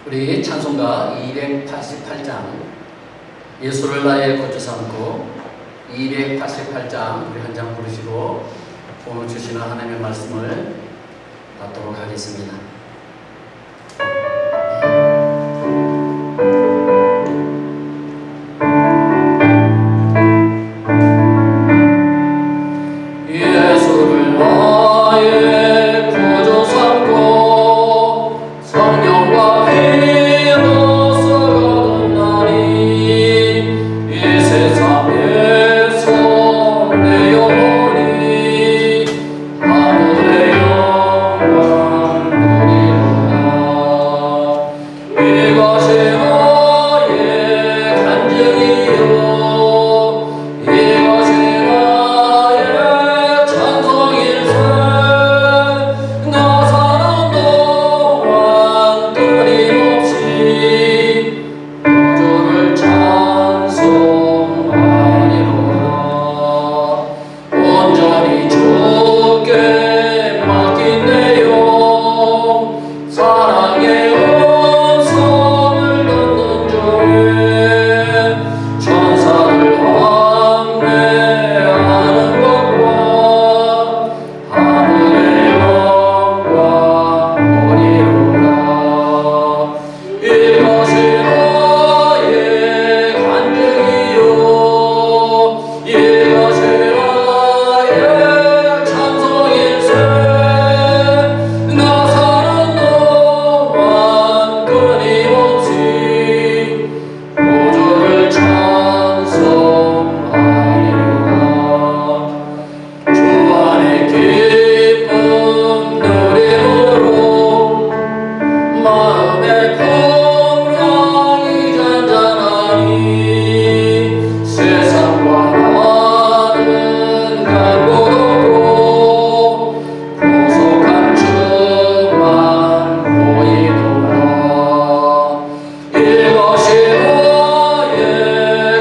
우리 찬송가 288장 예수를 나의 구주 삼고 288장 우리 한 장 부르시고 오늘 주시는 하나님의 말씀을 받도록 하겠습니다. 예수를 나의 구주 삼고 성령과 피로 썩어든 날이 이 세상에서 내 영혼이 하늘의 영광 누리라. 이것이 나의 간증이요 이것이 나의 찬송일세. 나 사는 동안 끊임없이 구주를 찬송하리로다. 온전히 주께 맡긴 내 영 사랑의 음성을 듣는 중에 천사들 왕래하는 것과 하늘의 영광 보리로다. 이것이 나의 간증이요 이것이 나의 찬송일세. 나 사는 동안 끊임없이 구주를 찬송하리로다. 주 안에 기쁨 누림으로 마음의 평강이 잔잔하니 세상과 나는 갈곳 없고 구속한 주만 보이노라. 이것이 나의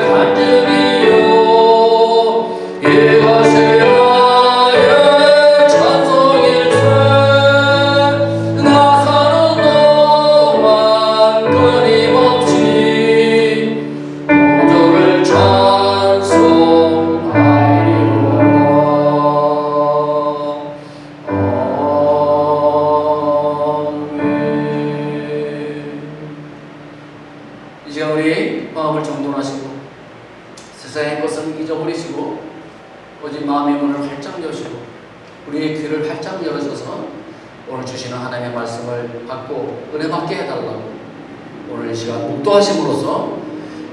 간증이요 이것이 나의 찬송일세. 나 사는 동안 끊임없이 구주를 찬송하리로다. 아멘. 이 시간 우리 마음을 정돈하시고 세상의 것을 잊어버리시고 오직 마음의 문을 활짝 여시고 우리의 귀를 활짝 열어줘서 오늘 주시는 하나님의 말씀을 받고 은혜 받게 해달라고 오늘 이 시간 묵도하심으로써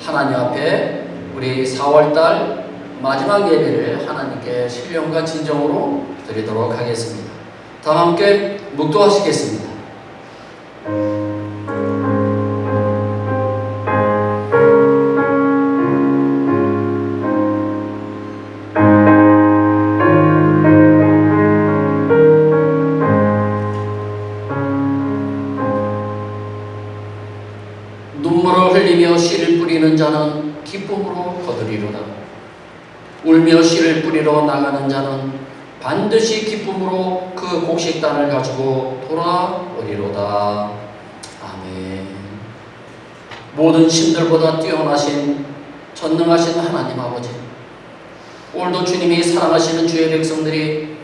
하나님 앞에 우리 4월달 마지막 예배를 하나님께 신령과 진정으로 드리도록 하겠습니다. 다 함께 묵도하시겠습니다. 눈물을 흘리며 씨를 뿌리는 자는 기쁨으로 거두리로다. 울며 씨를 뿌리러 나가는 자는 반드시 기쁨으로 그 곡식단을 가지고 돌아오리로다. 아멘. 모든 신들보다 뛰어나신 전능하신 하나님 아버지, 오늘도 주님이 사랑하시는 주의 백성들이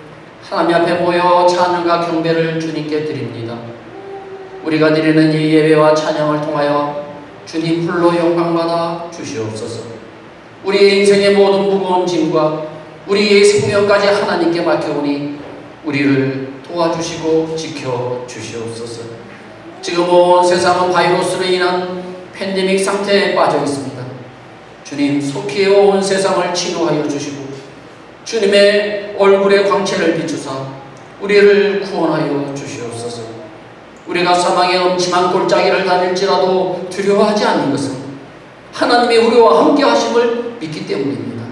하나님 앞에 모여 찬양과 경배를 주님께 드립니다. 우리가 드리는 이 예배와 찬양을 통하여 주님 홀로 영광받아 주시옵소서. 우리의 인생의 모든 무거운 짐과 우리의 생명까지 하나님께 맡겨오니 우리를 도와주시고 지켜주시옵소서. 지금 온 세상은 바이러스로 인한 팬데믹 상태에 빠져 있습니다. 주님 속히 온 세상을 치료하여 주시고 주님의 얼굴의 광채를 비추사 우리를 구원하여 주시옵소서. 우리가 사망의 음침한 골짜기를 다닐지라도 두려워하지 않는 것은 하나님이 우리와 함께 하심을 믿기 때문입니다.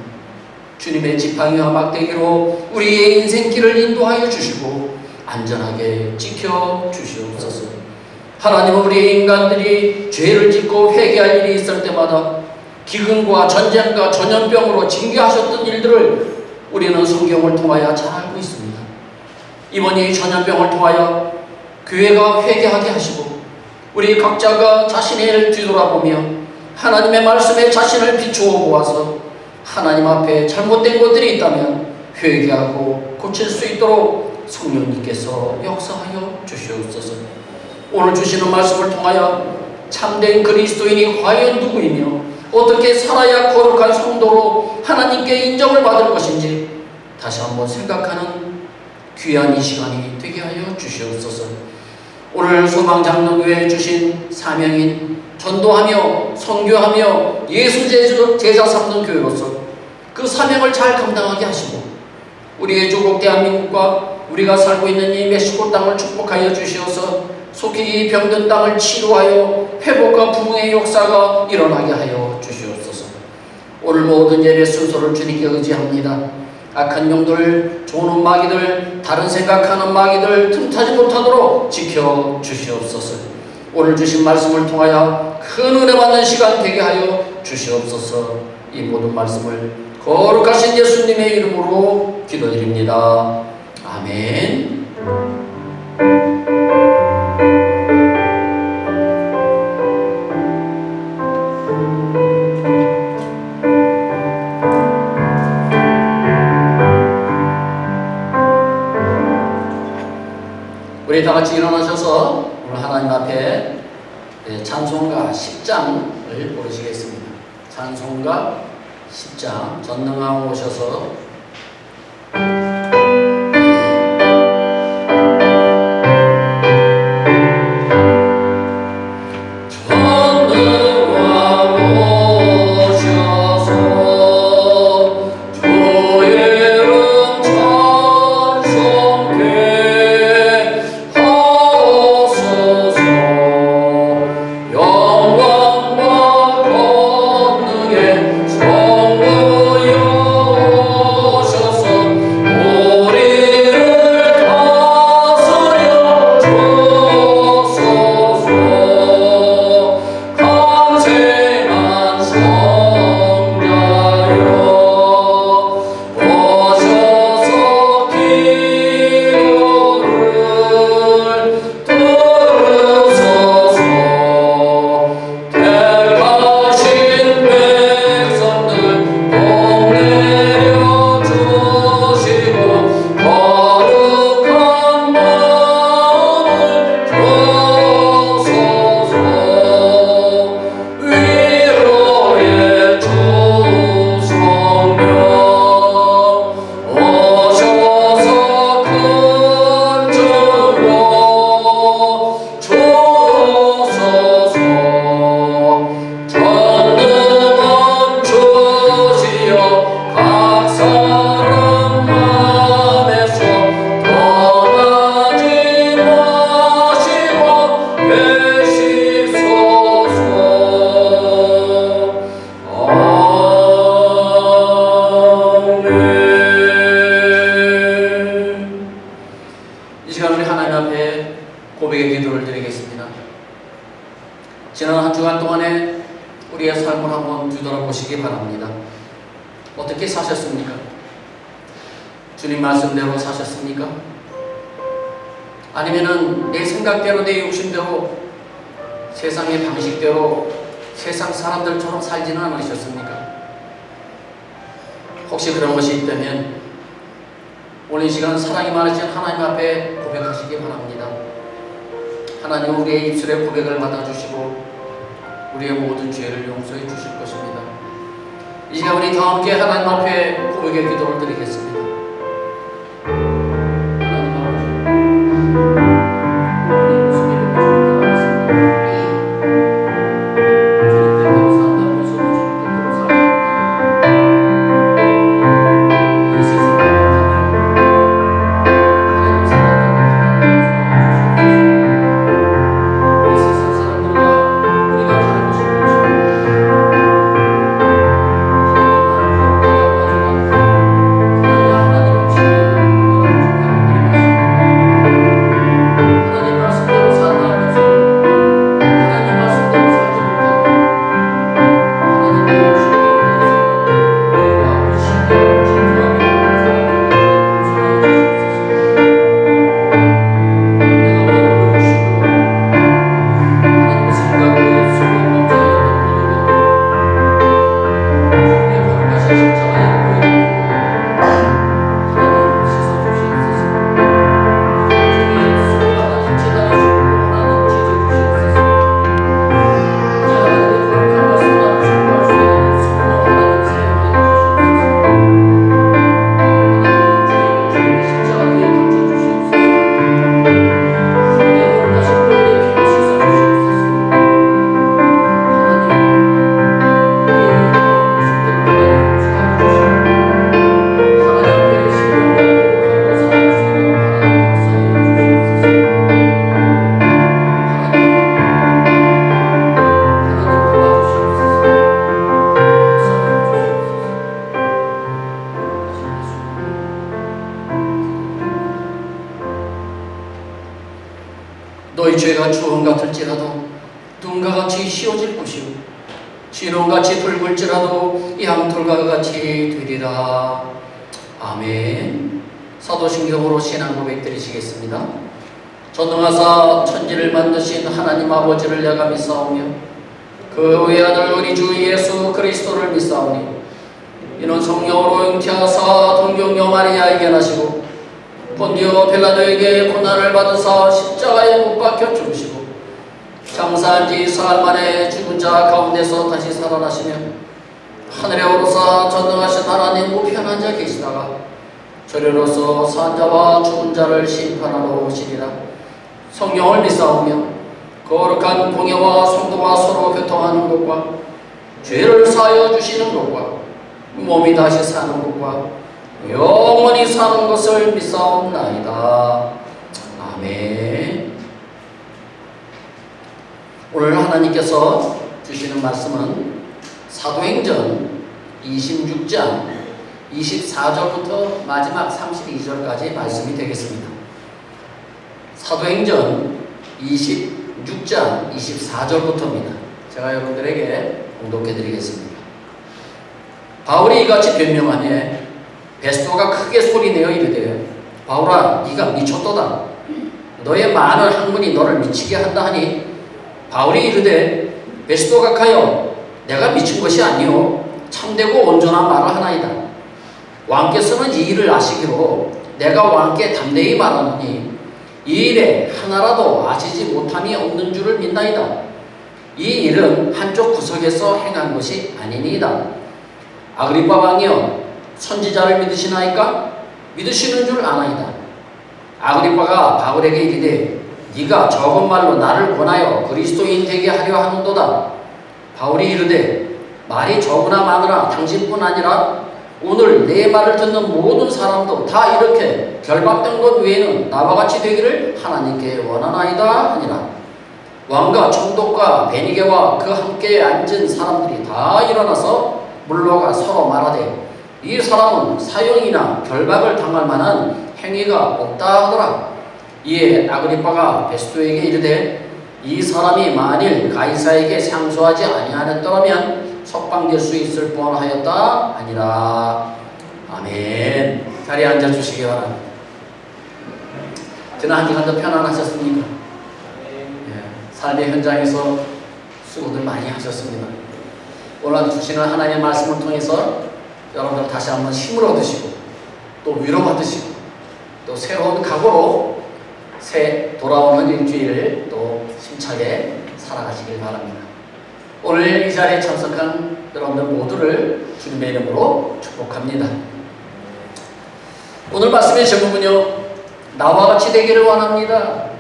주님의 지팡이와 막대기로 우리의 인생길을 인도하여 주시고 안전하게 지켜 주시옵소서. 하나님은 우리 인간들이 죄를 짓고 회개할 일이 있을 때마다 기근과 전쟁과 전염병으로 징계하셨던 일들을 우리는 성경을 통하여 잘 알고 있습니다. 이번 이 전염병을 통하여 교회가 회개하게 하시고 우리 각자가 자신의 일을 뒤돌아보며 하나님의 말씀에 자신을 비추어 보아서 하나님 앞에 잘못된 것들이 있다면 회개하고 고칠 수 있도록 성령님께서 역사하여 주시옵소서. 오늘 주시는 말씀을 통하여 참된 그리스도인이 과연 누구이며 어떻게 살아야 거룩한 성도로 하나님께 인정을 받을 것인지 다시 한번 생각하는 귀한 이 시간이 되게 하여 주시옵소서. 오늘 소망장로교회에 주신 사명인 전도하며 선교하며 예수 제자 삼는 교회로서 그 사명을 잘 감당하게 하시고 우리의 조국 대한민국과 우리가 살고 있는 이 멕시코 땅을 축복하여 주시어서 속히 이 병든 땅을 치료하여 회복과 부흥의 역사가 일어나게 하여 주시옵소서. 오늘 모든 예배 순서를 주님께 의지합니다. 악한 영들, 좋은 마귀들, 다른 생각하는 마귀들 틈타지 못하도록 지켜 주시옵소서. 오늘 주신 말씀을 통하여 큰 은혜 받는 시간 되게 하여 주시옵소서. 이 모든 말씀을 거룩하신 예수님의 이름으로 기도드립니다. 아멘. 우리 다 같이 일어나셔서 오늘 하나님 앞에 찬송가 10장을 부르시겠습니다. 찬송가 10장 전능왕 오셔서 지난 한 주간 동안에 우리의 삶을 한번 뒤돌아보시기 바랍니다. 어떻게 사셨습니까? 주님 말씀대로 사셨습니까? 아니면은 내 생각대로, 내 욕심대로, 세상의 방식대로 세상 사람들처럼 살지는 않으셨습니까? 혹시 그런 것이 있다면 오늘 이 시간 사랑이 많으신 하나님 앞에 고백하시기 바랍니다. 하나님, 우리의 입술의 고백을 받아주시고 우리의 모든 죄를 용서해 주실 것입니다. 이 시간 우리 다 함께 하나님 앞에 고백의 기도를 드리겠습니다. 너희 죄가 주홍 같을지라도 눈과 같이 휘어질 것이요 진홍같이 붉을지라도 양털과 같이 되리라. 아멘. 사도신경으로 신앙 고백 드리시겠습니다. 전능하사 천지를 만드신 하나님 아버지를 내가 믿사오며 그 외아들 우리 주 예수 그리스도를 믿사오니 이는 성령으로 잉태하사 동정녀 마리아에게 나시고 본디오 빌라도에게 고난을 받으사 십자가에 못 박혀 죽으시고 장사한 지 사흘 만에 죽은 자 가운데서 다시 살아나시며 하늘에 오르사 전능하신 하나님 우편한 자 계시다가 저리로서 산 자와 죽은 자를 심판하러 오시리라. 성령을 믿사오며 거룩한 공예와 성도와 서로 교통하는 것과 죄를 사하여 주시는 것과 몸이 다시 사는 것과 영원히 사는 것을 믿사옵나이다. 아멘. 오늘 하나님께서 주시는 말씀은 사도행전 26장 24절부터 마지막 32절까지 말씀이 되겠습니다. 사도행전 26장 24절부터입니다. 제가 여러분들에게 공독해 드리겠습니다. 바울이 이같이 변명하며 베스토가 크게 소리내어 이르되 바울아 네가 미쳤도다. 너의 많은 학문이 너를 미치게 한다 하니 바울이 이르되 베스토가 가여 내가 미친 것이 아니오 참되고 온전한 말을 하나이다. 왕께서는 이 일을 아시기로 내가 왕께 담대히 말하노니 이 일에 하나라도 아시지 못함이 없는 줄을 믿나이다. 이 일은 한쪽 구석에서 행한 것이 아니니이다. 아그리빠 왕이여 선지자를 믿으시나이까? 믿으시는 줄 아나이다. 아그리빠가 바울에게 이르되 네가 적은 말로 나를 권하여 그리스도인 되게 하려 하는도다. 바울이 이르되 말이 적으나 많으나 당신뿐 아니라 오늘 내 말을 듣는 모든 사람도 다 이렇게 결박된 것 외에는 나와 같이 되기를 하나님께 원하나이다 하니라. 왕과 총독과 베니게와 그 함께 앉은 사람들이 다 일어나서 물러가 서로 말하되 이 사람은 사형이나 결박을 당할 만한 행위가 없다 하더라. 이에 아그리빠가 베스토에게 이르되 이 사람이 만일 가이사에게 상소하지 아니하였더라면 석방될 수 있을 뻔하였다 하니라. 아멘. 자리에 앉아주시기 바랍니다. 지난 한 주간도 편안하셨습니까? 삶의 현장에서 수고들 많이 하셨습니다. 오늘 주시는 하나님의 말씀을 통해서 여러분들 다시 한번 힘을 얻으시고 또 위로받으시고 또 새로운 각오로 새 돌아오는 일주일을 또 힘차게 살아가시길 바랍니다. 오늘 이 자리에 참석한 여러분들 모두를 주님의 이름으로 축복합니다. 오늘 말씀의 제목은요, 나와 같이 되기를 원합니다.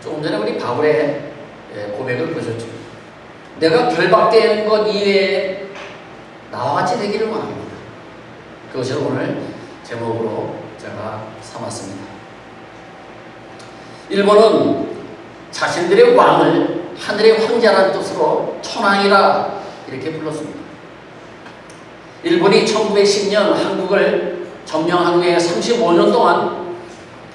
조금 전에 우리 바울의 고백을 보셨죠. 내가 결박된 것 이외에 나와 같이 되기를 원합니다. 그것을 오늘 제목으로 제가 삼았습니다. 일본은 자신들의 왕을 하늘의 황제라는 뜻으로 천황이라 이렇게 불렀습니다. 일본이 1910년 한국을 점령한 후에 35년 동안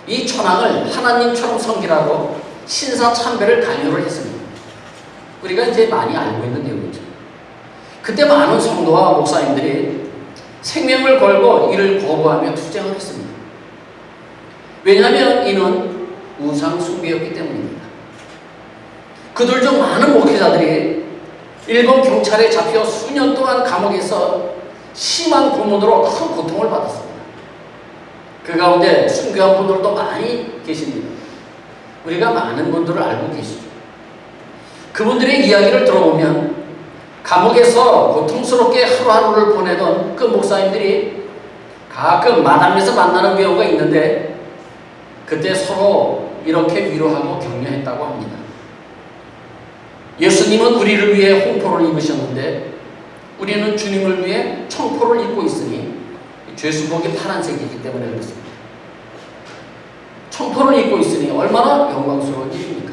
이 천황을 하나님처럼 섬기라고 신사참배를 강요를 했습니다. 우리가 이제 많이 알고 있는 내용이죠. 그때 많은 성도와 목사님들이 생명을 걸고 이를 거부하며 투쟁을 했습니다. 왜냐하면 이는 우상 숭배였기 때문입니다. 그들 중 많은 목회자들이 일본 경찰에 잡혀 수년 동안 감옥에서 심한 고문으로 큰 고통을 받았습니다. 그 가운데 순교한 분들도 많이 계십니다. 우리가 많은 분들을 알고 계시죠. 그분들의 이야기를 들어보면 감옥에서 고통스럽게 하루하루를 보내던 그 목사님들이 가끔 마당에서 만나는 경우가 있는데 그때 서로 이렇게 위로하고 격려했다고 합니다. 예수님은 우리를 위해 홍포를 입으셨는데 우리는 주님을 위해 청포를 입고 있으니 죄수복이 파란색이기 때문에 그렇습니다. 청포를 입고 있으니 얼마나 영광스러운 일입니까?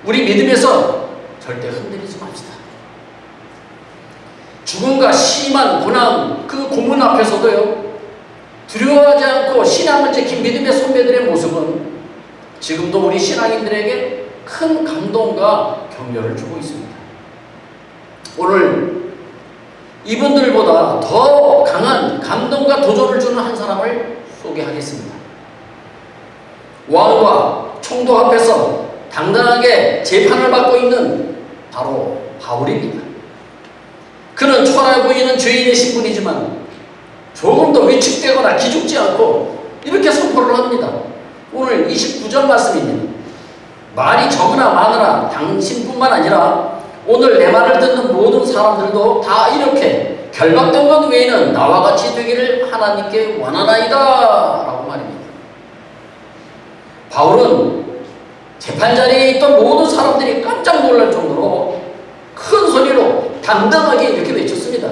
우리 믿음에서 절대 흔들리지 맙시다. 죽음과 심한 고난, 그 고문 앞에서도요, 두려워하지 않고 신앙을 지킨 믿음의 선배들의 모습은 지금도 우리 신앙인들에게 큰 감동과 격려를 주고 있습니다. 오늘 이분들보다 더 강한 감동과 도전을 주는 한 사람을 소개하겠습니다. 왕과 총독 앞에서 당당하게 재판을 받고 있는 바로 바울입니다. 그는 초라해 보이는 죄인의 신분이지만 조금 더 위축되거나 기죽지 않고 이렇게 선포를 합니다. 오늘 29절 말씀입니다. 말이 적으나 많으나 당신뿐만 아니라 오늘 내 말을 듣는 모든 사람들도 다 이렇게 결박된 것 외에는 나와 같이 되기를 하나님께 원하나이다 라고 말입니다. 바울은 재판자리에 있던 모든 사람들이 깜짝 놀랄 정도로 큰 소리로 당당하게 이렇게 외쳤습니다.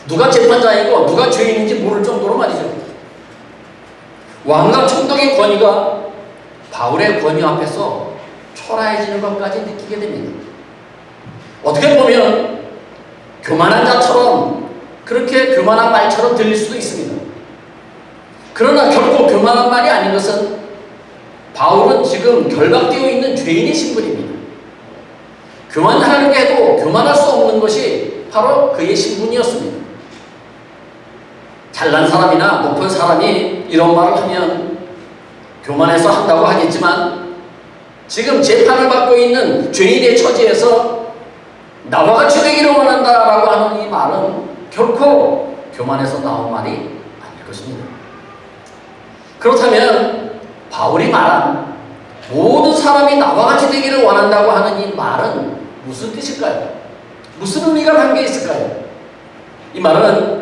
누가 재판자이고 누가 죄인인지 모를 정도로 말이죠. 왕과 총독의 권위가 바울의 권위 앞에서 초라해지는 것까지 느끼게 됩니다. 어떻게 보면 교만한 자처럼 그렇게 교만한 말처럼 들릴 수도 있습니다. 그러나 결코 교만한 말이 아닌 것은 바울은 지금 결박되어 있는 죄인의 신분입니다. 교만하려고 해도 교만할 수 없는 것이 바로 그의 신분이었습니다. 잘난 사람이나 높은 사람이 이런 말을 하면 교만해서 한다고 하겠지만 지금 재판을 받고 있는 죄인의 처지에서 나와 같이 되기를 원한다라고 하는 이 말은 결코 교만해서 나온 말이 아닐 것입니다. 그렇다면 바울이 말한 모든 사람이 나와 같이 되기를 원한다고 하는 이 말은 무슨 뜻일까요? 무슨 의미가 담겨 있을까요? 이 말은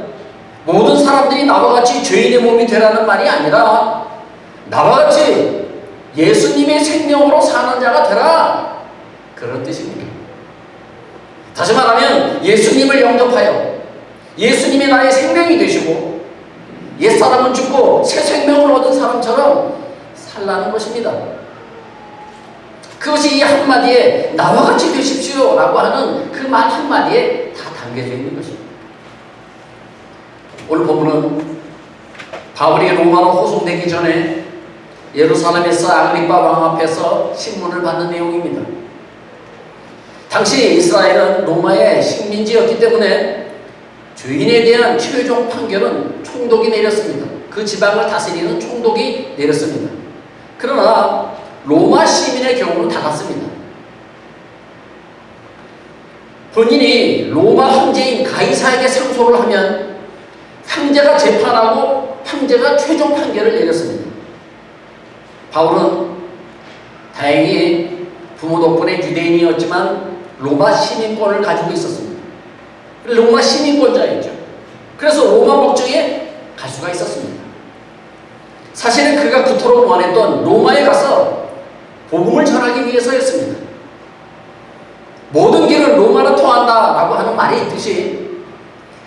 모든 사람들이 나와 같이 죄인의 몸이 되라는 말이 아니라 나와 같이 예수님의 생명으로 사는 자가 되라, 그런 뜻입니다. 다시 말하면 예수님을 영접하여 예수님이 나의 생명이 되시고 옛사람은 죽고 새 생명을 얻은 사람처럼 살라는 것입니다. 그것이 이 한마디에 나와 같이 되십시오 라고 하는 그 말 한마디에 다 담겨져 있는 것입니다. 오늘 본문은 바울이 로마로 호송되기 전에 예루살렘에서 agrippa 왕 앞에서 신문을 받는 내용입니다. 당시 이스라엘은 로마의 식민지였기 때문에 죄인에 대한 최종 판결은 총독이 내렸습니다. 그 지방을 다스리는 총독이 내렸습니다. 그러나 로마 시민의 경우는 달랐습니다. 본인이 로마 황제인 가이사에게 상소를 하면 황제가 재판하고 황제가 최종 판결을 내렸습니다. 바울은 다행히 부모 덕분에 유대인이었지만 로마 시민권을 가지고 있었습니다. 로마 시민권자였죠. 그래서 로마 법정에 갈 수가 있었습니다. 사실은 그가 그토록 원했던 로마에 가서 복음을 전하기 위해서였습니다. 모든 길은 로마로 통한다라고 하는 말이 있듯이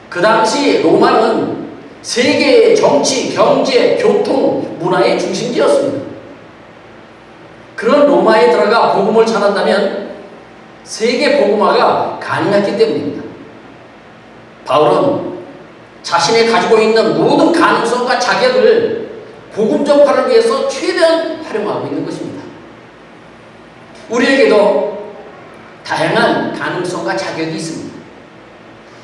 그 당시 로마는 세계의 정치, 경제, 교통, 문화의 중심지였습니다. 그런 로마에 들어가 복음을 전한다면 세계 복음화가 가능했기 때문입니다. 바울은 자신이 가지고 있는 모든 가능성과 자격을 복음 전파를 위해서 최대한 활용하고 있는 것입니다. 우리에게도 다양한 가능성과 자격이 있습니다.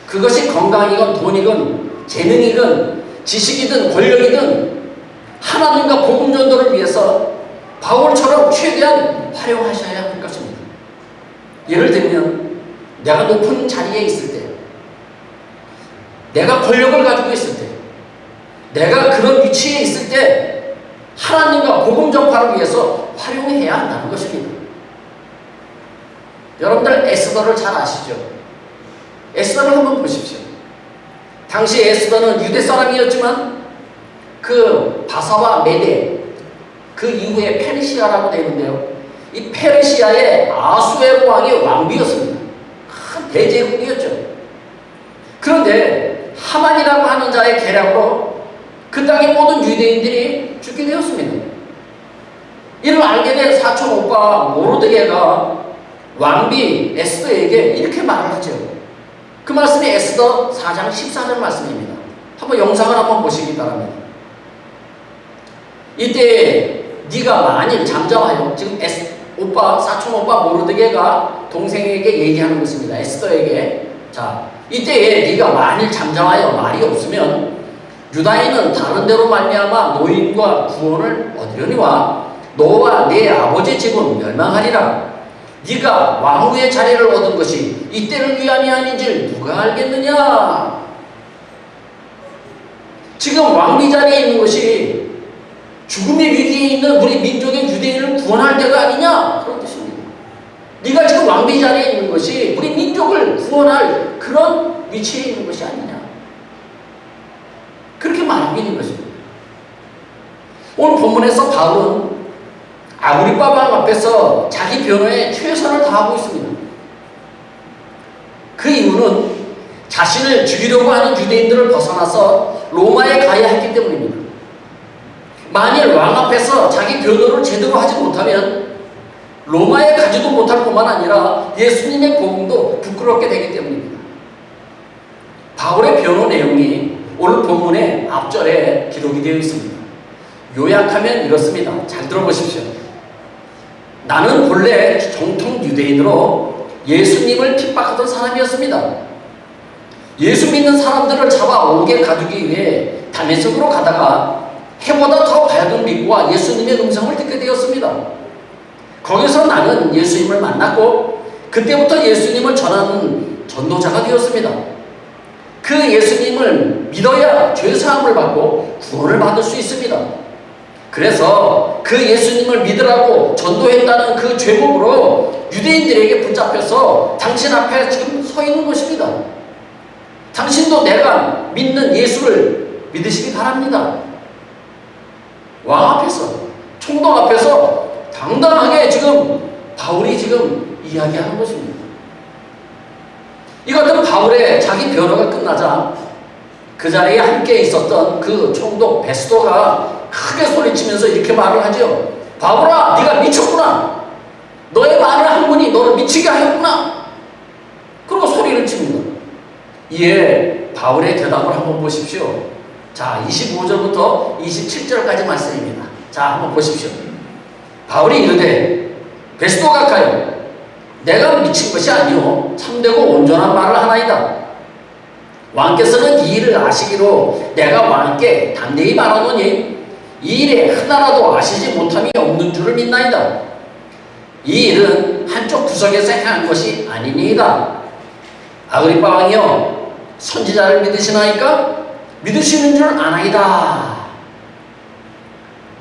그것이 건강이건 돈이건 재능이건 지식이든 권력이든 하나님과 복음 전도를 위해서 바울처럼 최대한 활용하셔야 할 것입니다. 예를 들면 내가 높은 자리에 있을 때, 내가 권력을 가지고 있을 때, 내가 그런 위치에 있을 때 하나님과 복음 전파를 위해서 활용해야 한다는 것입니다. 여러분들 에스더를 잘 아시죠? 에스더를 한번 보십시오. 당시 에스더는 유대 사람이었지만 그 바사와 메데, 그 이후에 페르시아라고 되는데요. 이 페르시아의 아수에로 왕의 왕비였습니다. 큰 대제국이었죠. 그런데 하만이라고 하는 자의 계략으로 그 땅의 모든 유대인들이 죽게 되었습니다. 이를 알게 된 사촌 오빠 모르드게가 왕비 에스더에게 이렇게 말을 하죠. 그 말씀이 에스더 4장 14절 말씀입니다. 한번 영상을 한번 보시기 바랍니다. 이때 네가 만일 잠잠하여, 지금 오빠, 사촌 오빠 모르드게가 동생에게 얘기하는 것입니다. 에스더에게. 자, 이때에 네가 만일 잠잠하여 말이 없으면 유다인은 다른 데로 말미암아 노인과 구원을 얻으려니와 너와 네 아버지 집은 멸망하리라. 네가 왕후의 자리를 얻은 것이 이때를 위함이 아닌지 누가 알겠느냐? 지금 왕비 자리에 있는 것이 죽음의 위기에 있는 우리 민족의 유대인을 구원할 때가 아니냐? 그런 뜻입니다. 네가 지금 왕비 자리에 있는 것이 우리 민족을 구원할 그런 위치에 있는 것이 아니냐? 그렇게 말하고 있는 것입니다. 오늘 본문에서 바울은 아그리빠 왕 앞에서 자기 변호에 최선을 다하고 있습니다. 그 이유는 자신을 죽이려고 하는 유대인들을 벗어나서 로마에 가야 했기 때문입니다. 만일 왕 앞에서 자기 변호를 제대로 하지 못하면 로마에 가지도 못할 뿐만 아니라 예수님의 복음도 부끄럽게 되기 때문입니다. 바울의 변호 내용이 오늘 본문의 앞절에 기록이 되어 있습니다. 요약하면 이렇습니다. 잘 들어보십시오. 나는 본래 정통 유대인으로 예수님을 핍박하던 사람이었습니다. 예수 믿는 사람들을 잡아 옥에 가두기 위해 다메섹으로 가다가 해보다 더 밝은 빛과 예수님의 음성을 듣게 되었습니다. 거기서 나는 예수님을 만났고 그때부터 예수님을 전하는 전도자가 되었습니다. 그 예수님을 믿어야 죄사함을 받고 구원을 받을 수 있습니다. 그래서 그 예수님을 믿으라고 전도했다는 그 죄목으로 유대인들에게 붙잡혀서 당신 앞에 지금 서 있는 것입니다. 당신도 내가 믿는 예수를 믿으시기 바랍니다. 왕 앞에서, 총독 앞에서 당당하게 지금 바울이 지금 이야기하는 것입니다. 이것은 바울의 자기 변호가 끝나자 그 자리에 함께 있었던 그 총독 베스도가 크게 소리치면서 이렇게 말을 하죠. 바울아, 네가 미쳤구나. 너의 말을 한 분이 너를 미치게 하였구나. 그리고 소리를 칩니다. 이에 바울의 대답을 한번 보십시오. 자, 25절부터 27절까지 말씀입니다. 자, 한번 보십시오. 바울이 이르되 베스도 가까이 내가 미친 것이 아니오 참되고 온전한 말을 하나이다. 왕께서는 이 일을 아시기로 내가 왕께 담대히 말하노니 이 일에 하나라도 아시지 못함이 없는 줄을 믿나이다. 이 일은 한쪽 구석에서 행한 것이 아니니이다. 아그리빠 왕이여, 선지자를 믿으시나이까? 믿으시는 줄 아나이다.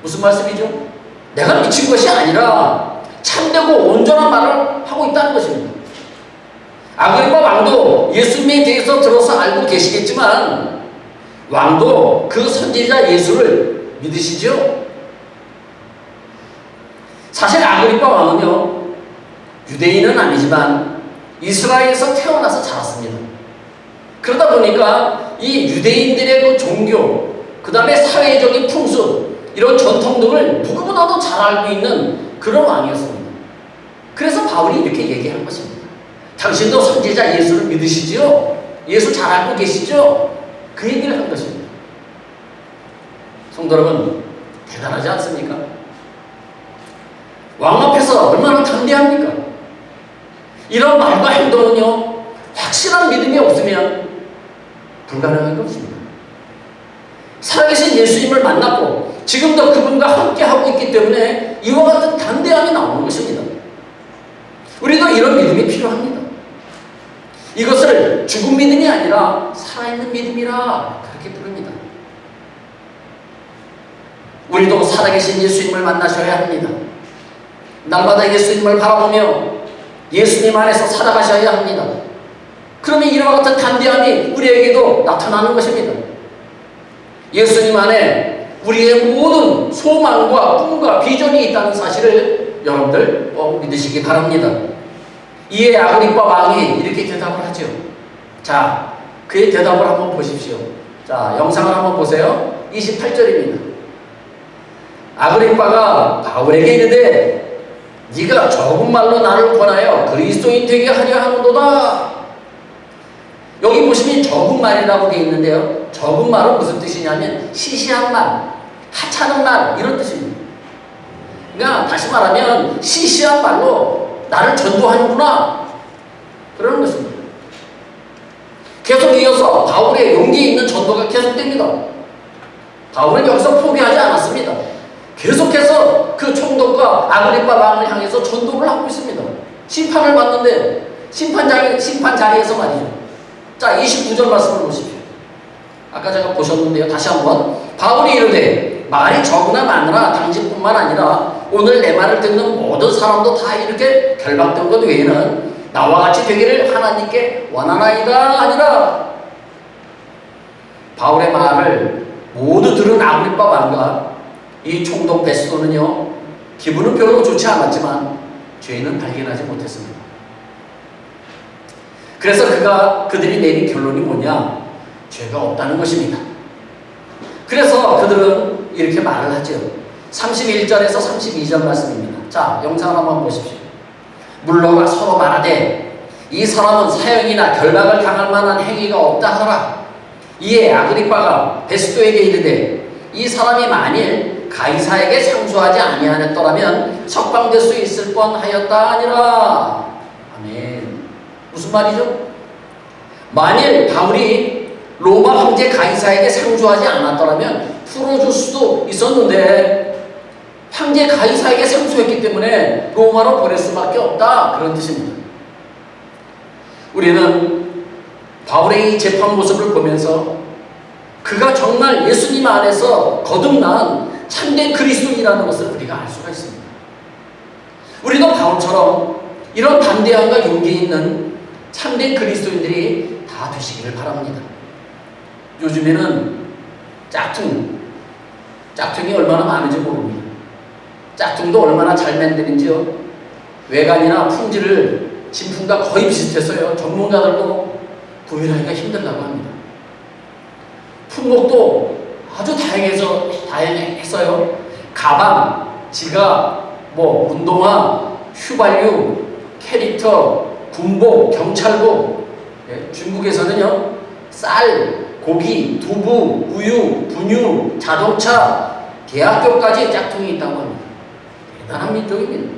무슨 말씀이죠? 내가 미친 것이 아니라 참되고 온전한 말을 하고 있다는 것입니다. 아그리빠 왕도 예수님에 대해서 들어서 알고 계시겠지만 왕도 그 선지자 예수를 믿으시죠? 사실 아그리빠 왕은요, 유대인은 아니지만 이스라엘에서 태어나서 자랐습니다. 그러다 보니까 이 유대인들의 그 종교, 그 다음에 사회적인 풍습, 이런 전통 등을 누구보다도 잘 알고 있는 그런 왕이었습니다. 그래서 바울이 이렇게 얘기한 것입니다. 당신도 선지자 예수를 믿으시지요? 예수 잘 알고 계시죠? 그 얘기를 한 것입니다. 성도 여러분, 대단하지 않습니까? 왕 앞에서 얼마나 담대합니까? 이런 말과 행동은요, 확실한 믿음이 없으면 불가능한 것입니다. 살아계신 예수님을 만났고 지금도 그분과 함께하고 있기 때문에 이와 같은 담대함이 나오는 것입니다. 우리도 이런 믿음이 필요합니다. 이것을 죽은 믿음이 아니라 살아있는 믿음이라 그렇게 부릅니다. 우리도 살아계신 예수님을 만나셔야 합니다. 날마다 예수님을 바라보며 예수님 안에서 살아가셔야 합니다. 그러면 이와 같은 담대함이 우리에게도 나타나는 것입니다. 예수님 안에 우리의 모든 소망과 꿈과 비전이 있다는 사실을 여러분들 꼭 믿으시기 바랍니다. 이에 아그리빠 왕이 이렇게 대답을 하죠. 자, 그의 대답을 한번 보십시오. 자, 영상을 한번 보세요. 28절입니다. 아그리빠가 바울에게 이르되 네가 적은 말로 나를 권하여 그리스도인 되게 하려 하는도다. 여기 보시면 적은 말이라고 되어 있는데요. 적은 말은 무슨 뜻이냐면 시시한 말, 하찮은 말, 이런 뜻입니다. 그러니까 다시 말하면 시시한 말로 나를 전도하는구나 그러는 것입니다. 계속 이어서 바울의 용기 있는 전도가 계속됩니다. 바울은 여기서 포기하지 않았습니다. 계속해서 그 총독과 아그리파 왕을 향해서 전도를 하고 있습니다. 심판을 받는데 심판 자리에서 말이죠. 자, 29절 말씀을 보십시오. 아까 제가 보셨는데요. 다시 한번. 바울이 이르되 말이 적으나 많으나 당신뿐만 아니라 오늘 내 말을 듣는 모든 사람도 다 이렇게 결박된 것 외에는 나와 같이 되기를 하나님께 원하나이다 아니라. 바울의 말을 모두 들은 아그리파 왕과 이 총독 베스도는요, 기분은 별로 좋지 않았지만 죄는 발견하지 못했습니다. 그래서 그들이 내린 결론이 뭐냐? 죄가 없다는 것입니다. 그래서 그들은 이렇게 말을 하죠. 31절에서 32절 말씀입니다. 자, 영상을 한번 보십시오. 물러가 서로 말하되 이 사람은 사형이나 결박을 당할 만한 행위가 없다 하더라. 이에 아그리파가 베스도에게 이르되 이 사람이 만일 가이사에게 상소하지 아니하였더라면 석방될 수 있을 뻔하였다 하니라. 아멘. 무슨 말이죠? 만일 바울이 로마 황제 가이사에게 상소하지 않았더라면 풀어줄 수도 있었는데 황제 가이사에게 상소했기 때문에 로마로 보낼 수밖에 없다 그런 뜻입니다. 우리는 바울의 이 재판 모습을 보면서 그가 정말 예수님 안에서 거듭난 참된 그리스도인이라는 것을 우리가 알 수가 있습니다. 우리도 바울처럼 이런 담대함과 용기 있는 참된 그리스도인들이 다 되시기를 바랍니다. 요즘에는 짝퉁이 얼마나 많은지 모릅니다. 짝퉁도 얼마나 잘 만드는지요. 외관이나 품질을 진품과 거의 비슷해서요. 전문가들도 구별하기가 힘들다고 합니다. 품목도 아주 다양해서요. 가방, 지갑, 운동화, 휘발유, 캐릭터, 군복, 경찰복. 중국에서는요, 쌀, 고기, 두부, 우유, 분유, 자동차, 대학교까지 짝퉁이 있다고 합니다. 대단한 민족입니다.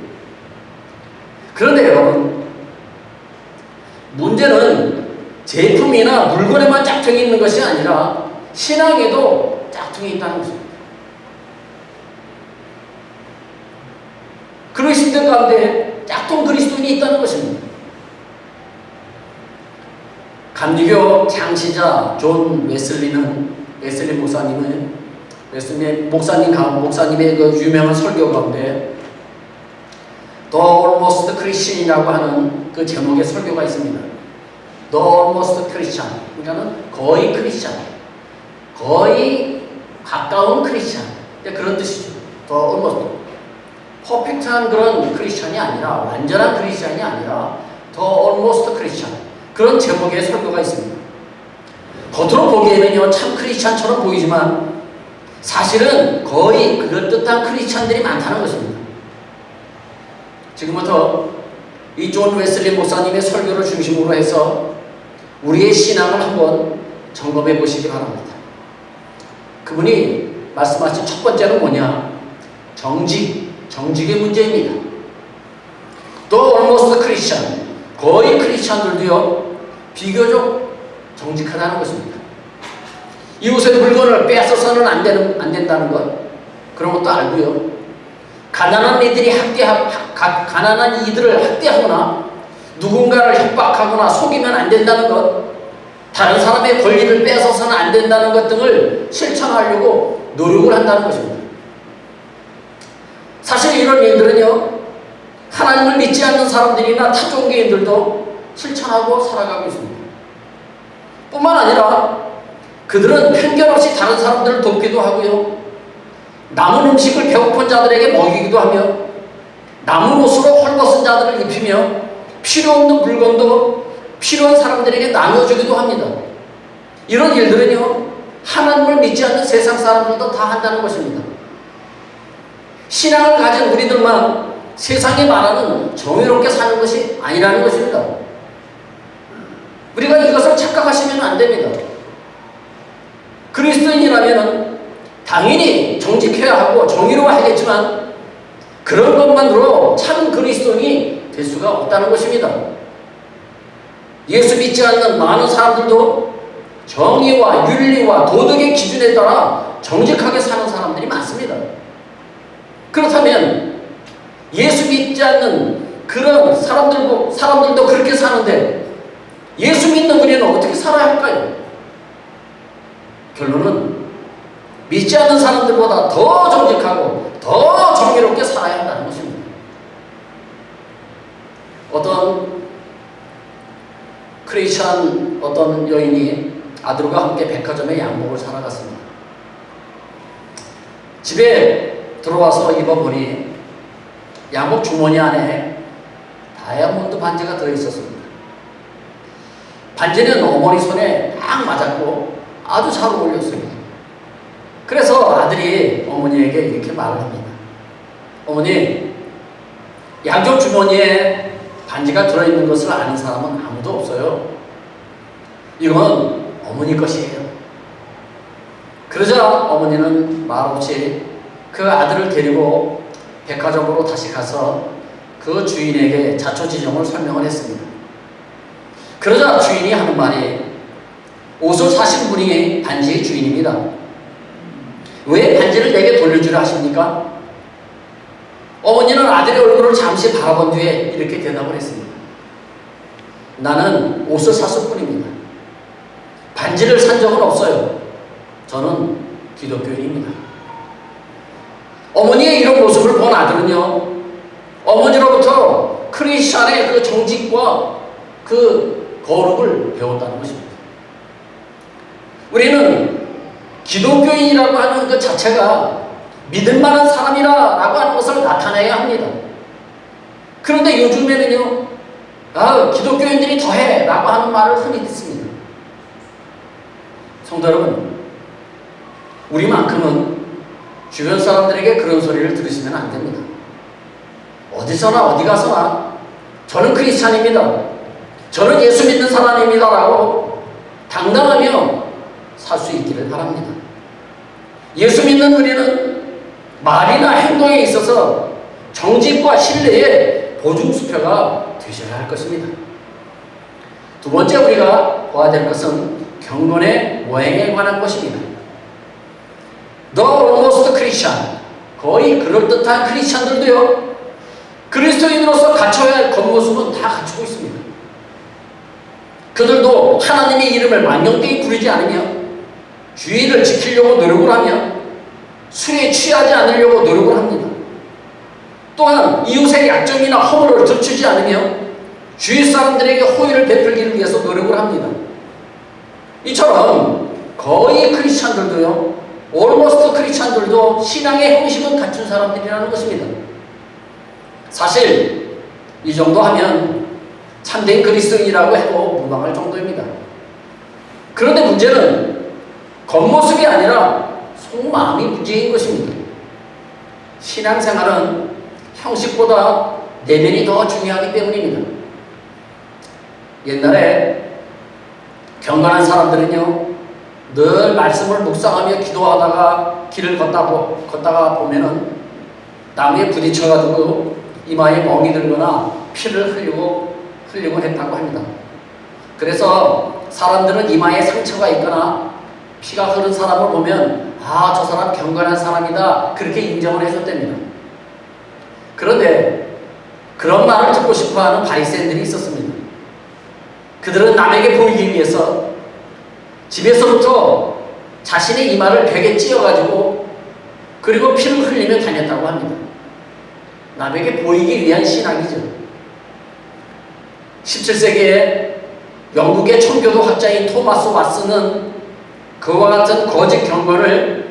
그런데 여러분, 문제는 제품이나 물건에만 짝퉁이 있는 것이 아니라 신앙에도 짝퉁이 있다는 것입니다. 그리스도 가운데 짝퉁 그리스도인이 있다는 것입니다. 감리교 창시자 존 웨슬리 목사님의 그 유명한 설교 가운데 The Almost Christian이라고 하는 그 제목의 설교가 있습니다. The Almost Christian, 그러니까는 거의 크리스찬, 거의 가까운 크리스찬, 그런 뜻이죠. The Almost, 퍼펙트한 그런 크리스찬이 아니라, 완전한 크리스찬이 아니라 The Almost Christian, 그런 제목의 설교가 있습니다. 겉으로 보기에는요, 참 크리스찬처럼 보이지만 사실은 거의 그럴듯한 크리스찬들이 많다는 것입니다. 지금부터 이 존 웨슬리 목사님의 설교를 중심으로 해서 우리의 신앙을 한번 점검해 보시기 바랍니다. 그분이 말씀하신 첫 번째는 뭐냐? 정직의 문제입니다. 또 almost Christian, 거의 크리스찬들도요, 비교적 정직하다는 것입니다. 이웃의 물건을 빼앗아서는 안 된다는 것, 그런 것도 알고요. 가난한 이들을 학대하거나 누군가를 협박하거나 속이면 안 된다는 것, 다른 사람의 권리를 뺏어서는 안 된다는 것 등을 실천하려고 노력을 한다는 것입니다. 사실 이런 일들은요, 하나님을 믿지 않는 사람들이나 타종교인들도 실천하고 살아가고 있습니다. 뿐만 아니라 그들은 편견 없이 다른 사람들을 돕기도 하고요, 남은 음식을 배고픈 자들에게 먹이기도 하며 남은 옷으로 헐벗은 자들을 입히며 필요 없는 물건도 필요한 사람들에게 나눠주기도 합니다. 이런 일들은요, 하나님을 믿지 않는 세상 사람들도 다 한다는 것입니다. 신앙을 가진 우리들만 세상에 말하는 정의롭게 사는 것이 아니라는 것입니다. 우리가 이것을 착각하시면 안 됩니다. 그리스도인이라면 당연히 정직해야 하고 정의로워야겠지만 그런 것만으로 참 그리스도인이 될 수가 없다는 것입니다. 예수 믿지 않는 많은 사람들도 정의와 윤리와 도덕의 기준에 따라 정직하게 사는 사람들이 많습니다. 그렇다면 예수 믿지 않는 그런 사람들도 그렇게 사는데 예수 믿는 우리는 어떻게 살아야 할까요? 결론은 믿지 않는 사람들보다 더 정직하고 더 정의롭게 살아야 한다는 것입니다. 어떤 크리스찬 어떤 여인이 아들과 함께 백화점에 양복을 사러 갔습니다. 집에 들어와서 입어보니 양복 주머니 안에 다이아몬드 반지가 들어있었습니다. 반지는 어머니 손에 딱 맞았고 아주 잘 어울렸습니다. 그래서 아들이 어머니에게 이렇게 말을 합니다. 어머니, 양쪽 주머니에 반지가 들어있는 것을 아는 사람은 아무도 없어요. 이건 어머니 것이에요. 그러자 어머니는 말없이 그 아들을 데리고 백화점으로 다시 가서 그 주인에게 자초지종을 설명을 했습니다. 그러자 주인이 하는 말이, 옷을 사신 분이 반지의 주인입니다. 왜 반지를 내게 돌려주려 하십니까? 어머니는 아들의 얼굴을 잠시 바라본 뒤에 이렇게 대답을 했습니다. 나는 옷을 샀을 뿐입니다. 반지를 산 적은 없어요. 저는 기독교인입니다. 어머니의 이런 모습을 본 아들은요, 어머니로부터 크리스찬의 그 정직과 그 거룩을 배웠다는 것입니다. 우리는 기독교인이라고 하는 그 자체가 믿을 만한 사람이라고 하는 것을 나타내야 합니다. 그런데 요즘에는요, 기독교인들이 더해 라고 하는 말을 흔히 듣습니다. 성도 여러분, 우리만큼은 주변 사람들에게 그런 소리를 들으시면 안 됩니다. 어디서나 어디 가서나 저는 크리스찬입니다, 저는 예수 믿는 사람입니다 라고 당당하며 살 수 있기를 바랍니다. 예수 믿는 우리는 말이나 행동에 있어서 정직과 신뢰의 보증수표가 되셔야 할 것입니다. 두 번째 우리가 보아야 될 것은 경건의 모행에 관한 것입니다. The almost Christian, 거의 그럴듯한 크리스찬들도요, 그리스도인으로서 갖춰야 할 겉모습은 다 갖추고 있습니다. 그들도 하나님의 이름을 만명되이 부르지 않으며 주의를 지키려고 노력을 하며 술에 취하지 않으려고 노력을 합니다. 또한 이웃의 약점이나 허물을 들추지 않으며 주위 사람들에게 호의를 베풀기를 위해서 노력을 합니다. 이처럼 거의 크리스찬들도요, 올모스트 크리스찬들도 신앙의 형식은 갖춘 사람들이라는 것입니다. 사실 이 정도 하면 참된 그리스도인이라고 해도 무방할 정도입니다. 그런데 문제는 겉모습이 아니라 속마음이 문제인 것입니다. 신앙생활은 형식보다 내면이 더 중요하기 때문입니다. 옛날에 경건한 사람들은요, 늘 말씀을 묵상하며 기도하다가 길을 걷다가 보면은 나무에 부딪혀가지고 이마에 멍이 들거나 피를 흘리곤 했다고 합니다. 그래서 사람들은 이마에 상처가 있거나 피가 흐른 사람을 보면 저 사람 경건한 사람이다, 그렇게 인정을 해줬답니다. 그런데 그런 말을 듣고 싶어하는 바리새인들이 있었습니다. 그들은 남에게 보이기 위해서 집에서부터 자신의 이마를 벽에 찧어가지고 그리고 피를 흘리며 다녔다고 합니다. 남에게 보이기 위한 신앙이죠. 17세기에 영국의 청교도 학자인 토마스 왓슨은 그와 같은 거짓 경건을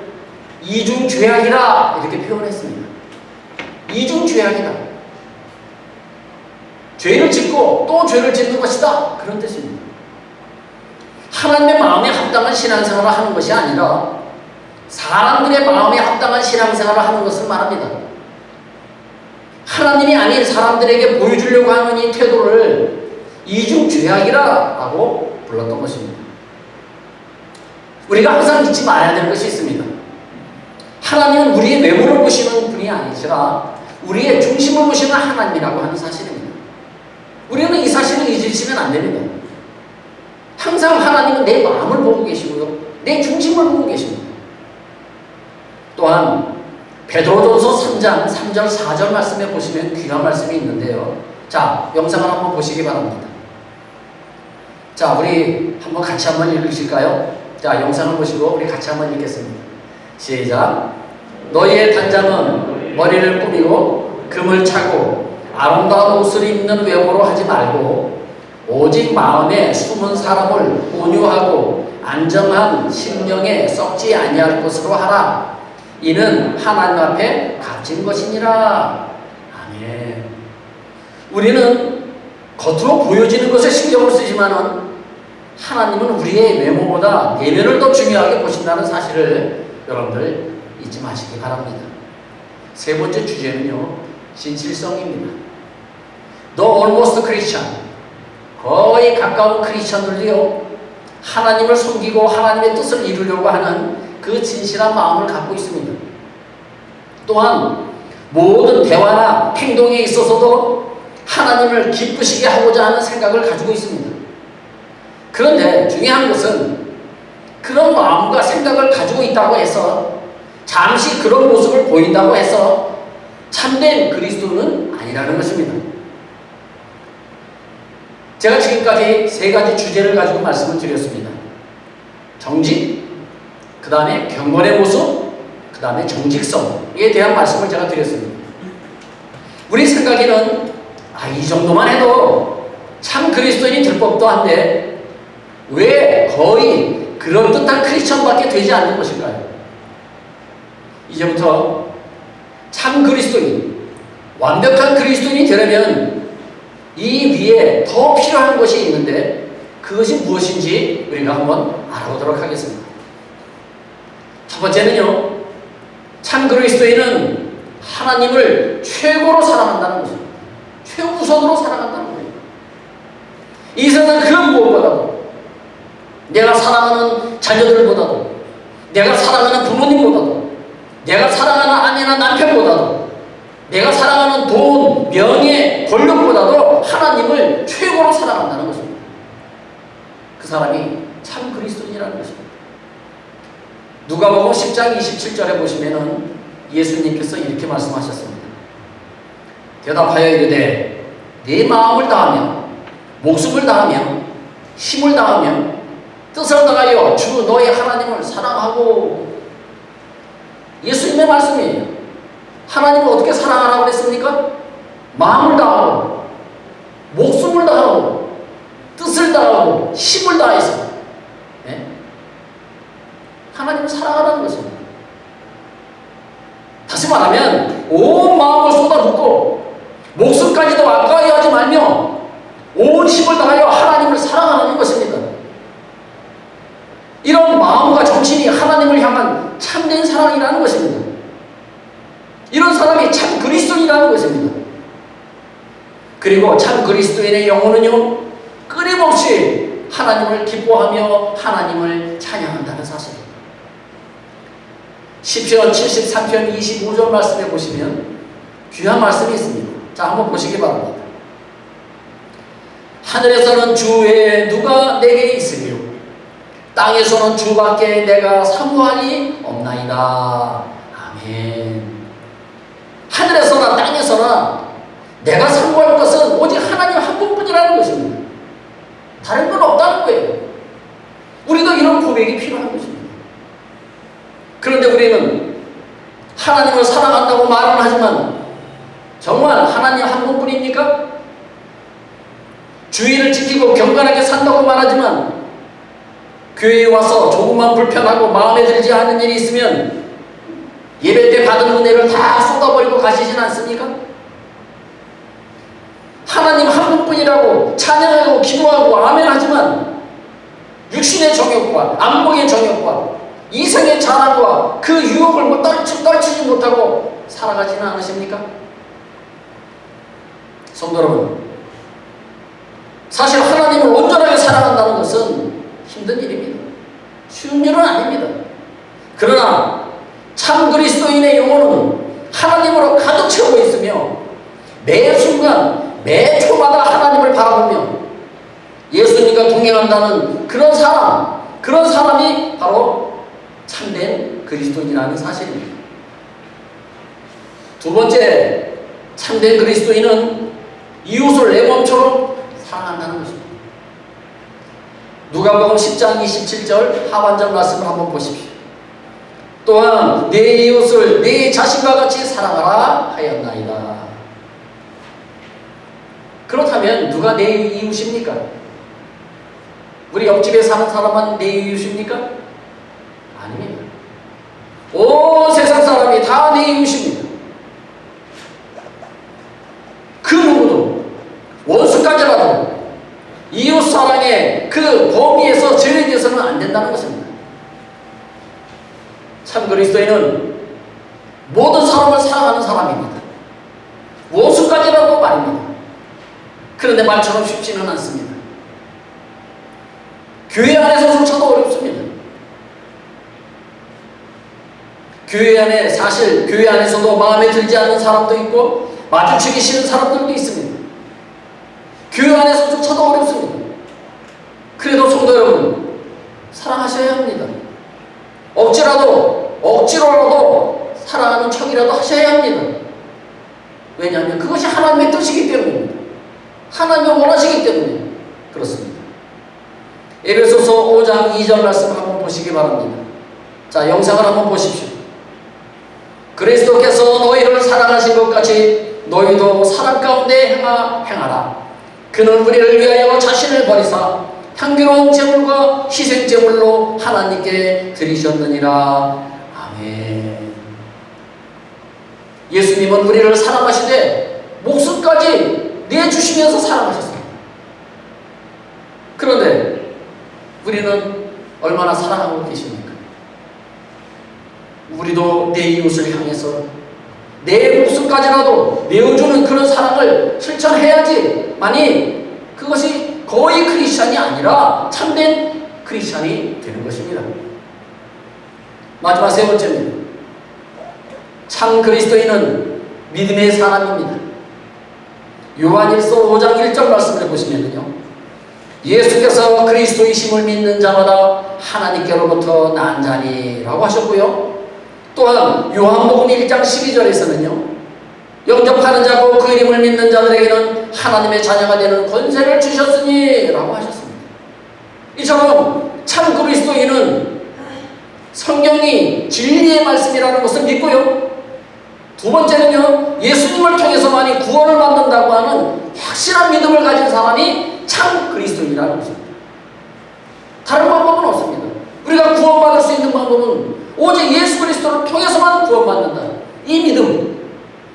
이중죄악이라 이렇게 표현했습니다. 이중죄악이다. 죄를 짓고 또 죄를 짓는 것이다, 그런 뜻입니다. 하나님의 마음에 합당한 신앙생활을 하는 것이 아니라 사람들의 마음에 합당한 신앙생활을 하는 것을 말합니다. 하나님이 아닌 사람들에게 보여주려고 하는 이 태도를 이중죄악이라고 불렀던 것입니다. 우리가 항상 잊지 말아야 될 것이 있습니다. 하나님은 우리의 외모를 보시는 분이 아니시라 우리의 중심을 보시는 하나님이라고 하는 사실입니다. 우리는 이 사실을 잊으시면 안 됩니다. 항상 하나님은 내 마음을 보고 계시고요. 내 중심을 보고 계십니다. 또한 베드로전서 3장 3절 4절 말씀에 보시면 귀한 말씀이 있는데요. 자, 영상을 한번 보시기 바랍니다. 자, 우리 한번 같이 한번 읽으실까요? 자, 영상을 보시고 우리 같이 한번 읽겠습니다. 시작. 너희의 단장은 머리를 꾸미고 금을 차고 아름다운 옷을 입는 외모로 하지 말고 오직 마음에 숨은 사람을 온유하고 안정한 심령에 썩지 아니할 것으로 하라. 이는 하나님 앞에 값진 것이니라. 아멘. 우리는 겉으로 보여지는 것에 신경을 쓰지만은 하나님은 우리의 외모보다 내면을 더 중요하게 보신다는 사실을 여러분들 잊지 마시기 바랍니다. 세 번째 주제는요, 진실성입니다. The almost Christian, 거의 가까운 크리스천들도요, 하나님을 섬기고 하나님의 뜻을 이루려고 하는 그 진실한 마음을 갖고 있습니다. 또한 모든 대화나 행동에 있어서도 하나님을 기쁘시게 하고자 하는 생각을 가지고 있습니다. 그런데 중요한 것은 그런 마음과 생각을 가지고 있다고 해서 잠시 그런 모습을 보인다고 해서 참된 그리스도는 아니라는 것입니다. 제가 지금까지 세 가지 주제를 가지고 말씀을 드렸습니다. 정직, 그 다음에 경건의 모습, 그 다음에 정직성에 대한 말씀을 제가 드렸습니다. 우리 생각에는 이 정도만 해도 참 그리스도인이 될 법도 한데 왜 거의 그럴듯한 크리스천밖에 되지 않는 것일까요? 이제부터 참 그리스도인, 완벽한 그리스도인이 되려면 이 위에 더 필요한 것이 있는데 그것이 무엇인지 우리가 한번 알아보도록 하겠습니다. 첫 번째는요, 참 그리스도인은 하나님을 최고로 사랑한다는 것입니다. 최우선으로 사랑한다는 거예요. 이 세상 그 무엇보다도, 내가 사랑하는 자녀들보다도, 내가 사랑하는 부모님보다도, 내가 사랑하는 아내나 남편보다도, 내가 사랑하는 돈, 명예, 권력보다도 하나님을 최고로 사랑한다는 것입니다. 그 사람이 참 그리스도인이라는 것입니다. 누가복음 10장 27절에 보시면은 예수님께서 이렇게 말씀하셨습니다. 대답하여 이르되 네 마음을 다하며 목숨을 다하며 힘을 다하며 뜻을 다하여 주 너의 하나님을 사랑하고. 예수님의 말씀이에요. 하나님을 어떻게 사랑하라고 그랬습니까? 마음을 다하고 목숨을 다하고 뜻을 다하고 힘을 다해서 하나님을 사랑하라는 것입니다. 다시 말하면 온 마음을 쏟아붓고 목숨까지도 아까워하지 하지 말며 온 힘을 다하여 하나님을 사랑하는 것입니다. 이런 마음과 정신이 하나님을 향한 참된 사랑이라는 것입니다. 이런 사람이 참 그리스도인이라는 것입니다. 그리고 참 그리스도인의 영혼은요, 끊임없이 하나님을 기뻐하며 하나님을 찬양한다는 사실입니다. 시편 73편 25절 말씀에 보시면 귀한 말씀이 있습니다. 자, 한번 보시기 바랍니다. 하늘에서는 주 외에 누가 내게 있으며 땅에서는 주밖에 내가 사모할 이 없나이다. 아멘. 하늘에서나 땅에서나 내가 사모할 것은 오직 하나님 한 분뿐이라는 것입니다. 다른 건 없다는 거예요. 우리도 이런 고백이 필요한 것입니다. 그런데 우리는 하나님을 사랑한다고 말은 하지만 정말 하나님 한 분뿐입니까? 주의를 지키고 경건하게 산다고 말하지만 교회에 와서 조금만 불편하고 마음에 들지 않는 일이 있으면 예배 때 받은 은혜를 다 쏟아버리고 가시진 않습니까? 하나님 한 분뿐이라고 찬양하고 기도하고 아멘 하지만 육신의 정욕과 안목의 정욕과 이생의 자랑과 그 유혹을 떨치지 못하고 살아가지는 않으십니까? 성도 여러분, 사실 하나님을 온전하게 사랑한다는 것은 힘든 일입니다. 쉬운 일은 아닙니다. 그러나 참 그리스도인의 영혼은 하나님으로 가득 채우고 있으며 매 순간, 매 초마다 하나님을 바라보며 예수님과 동행한다는 그런 사람이 바로 참된 그리스도인이라는 사실입니다. 두 번째, 참된 그리스도인은 이웃을 내 몸처럼 사랑한다는 것입니다. 누가복음 10장 27절 하반절 말씀을 한번 보십시오. 또한 내 이웃을 내 자신과 같이 사랑하라 하였나이다. 그렇다면 누가 내 이웃입니까? 우리 옆집에 사는 사람은 내 이웃입니까? 아닙니다. 온 세상 사람이 다 내 이웃입니다. 그 누구도 원수까지라도 이웃 사랑의 그 범위에서 제외되어서는 안 된다는 것입니다. 참 그리스도인은 모든 사람을 사랑하는 사람입니다. 원수까지라도 말입니다. 그런데 말처럼 쉽지는 않습니다. 교회 안에서조차도 어렵습니다. 교회 안에 사실 교회 안에서도 마음에 들지 않는 사람도 있고 마주치기 싫은 사람들도 있습니다. 교회 안에서조차도 어렵습니다. 그래도 성도 여러분, 사랑하셔야 합니다. 억지로라도 사랑하는 척이라도 하셔야 합니다. 왜냐하면 그것이 하나님의 뜻이기 때문입니다. 하나님이 원하시기 때문에 그렇습니다. 에베소서 5장 2절 말씀 한번 보시기 바랍니다. 자, 영상을 한번 보십시오. 그리스도께서 너희를 사랑하신 것 같이 너희도 사랑 가운데 행하라. 그는 우리를 위하여 자신을 버리사 향기로운 제물과 희생제물로 하나님께 드리셨느니라. 아멘. 예수님은 우리를 사랑하시되 목숨까지 내주시면서 사랑하셨습니다. 그런데 우리는 얼마나 사랑하고 계십니까? 우리도 내 이웃을 향해서 내 목숨까지라도 내어주는 그런 사랑을 실천해야지만이 그것이 거의 크리스찬이 아니라 참된 크리스찬이 되는 것입니다. 마지막 세 번째입니다. 참 그리스도인은 믿음의 사람입니다. 요한일서 5장 1절 말씀을 보시면요, 예수께서 그리스도이심을 믿는 자마다 하나님께로부터 난 자니라고 하셨고요. 또한 요한복음 1장 12절에서는요, 영접하는 자고 그 이름을 믿는 자들에게는 하나님의 자녀가 되는 권세를 주셨으니 라고 하셨습니다. 이처럼 참 그리스도인은 성경이 진리의 말씀이라는 것을 믿고요, 두 번째는요, 예수님을 통해서만이 구원을 받는다고 하는 확실한 믿음을 가진 사람이 참 그리스도인이라는 것입니다. 다른 방법은 없습니다. 우리가 구원받을 수 있는 방법은 오직 예수 그리스도를 통해서만 구원받는다. 이 믿음,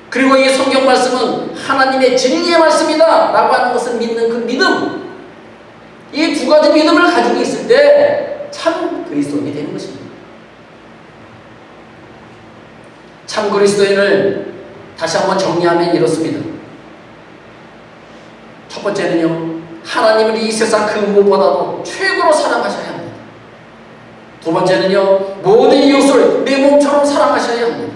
그리고 이 성경 말씀은 하나님의 진리의 말씀이다 라고 하는 것을 믿는 그 믿음, 이 두 가지 믿음을 가지고 있을 때 참 그리스도인이 되는 것입니다. 참 그리스도인을 다시 한번 정리하면 이렇습니다. 첫 번째는요, 하나님을 이 세상 그 무엇보다도 최고로 사랑하셔야 합니다. 두 번째는요, 모든 이웃을 내 몸처럼 사랑하셔야 합니다.